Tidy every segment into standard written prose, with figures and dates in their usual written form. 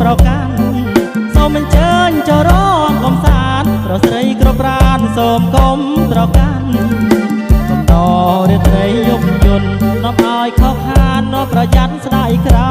ប្រកាន់សូមអញ្ជើញចូលរងកំសាន្តប្រស្រីគ្រប់ប្រានសូមកុំប្រកាន់កំដររាត្រីយប់យន្តនាំឲ្យខកខាននាំប្រយ័ត្នស្ដាយក្រោ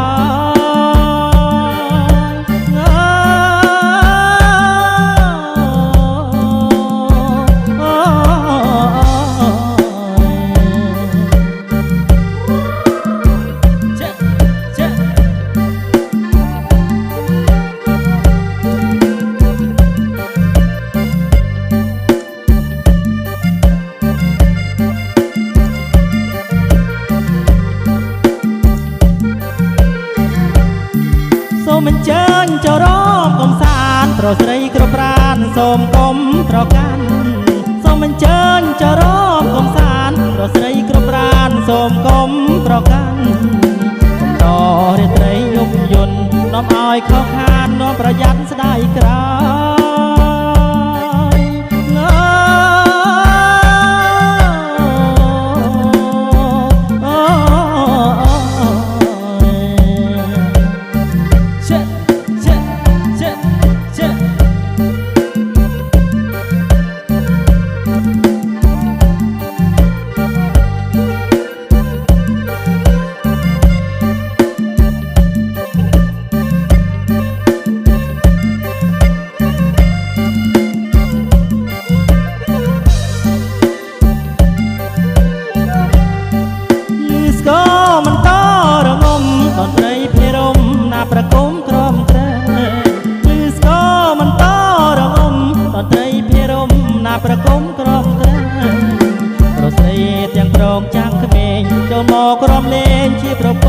សូមអញ្ជើញចូលរំកំសាន្តប្រស្រីគ្រប់ប្រានសូមកុំប្រកាន់សូមអញ្ជើញចូលរំកំសាន្តប្រស្រីគ្រប់ប្រានសូមកុំប្រកាន់កំដររាត្រីយប់យន្តនាំឲ្យខកខាននាំប្រយ័ត្នស្ដាយក្រោយប្រគំក្រមក្រែលឺស្គរមិនតរងំតន្ត្រីភិរមណាប្រគំក្រមក្រែប្រស្រីទាំងប្រងចាំងក្មេងចូលមកក្រមលេងជាប្រព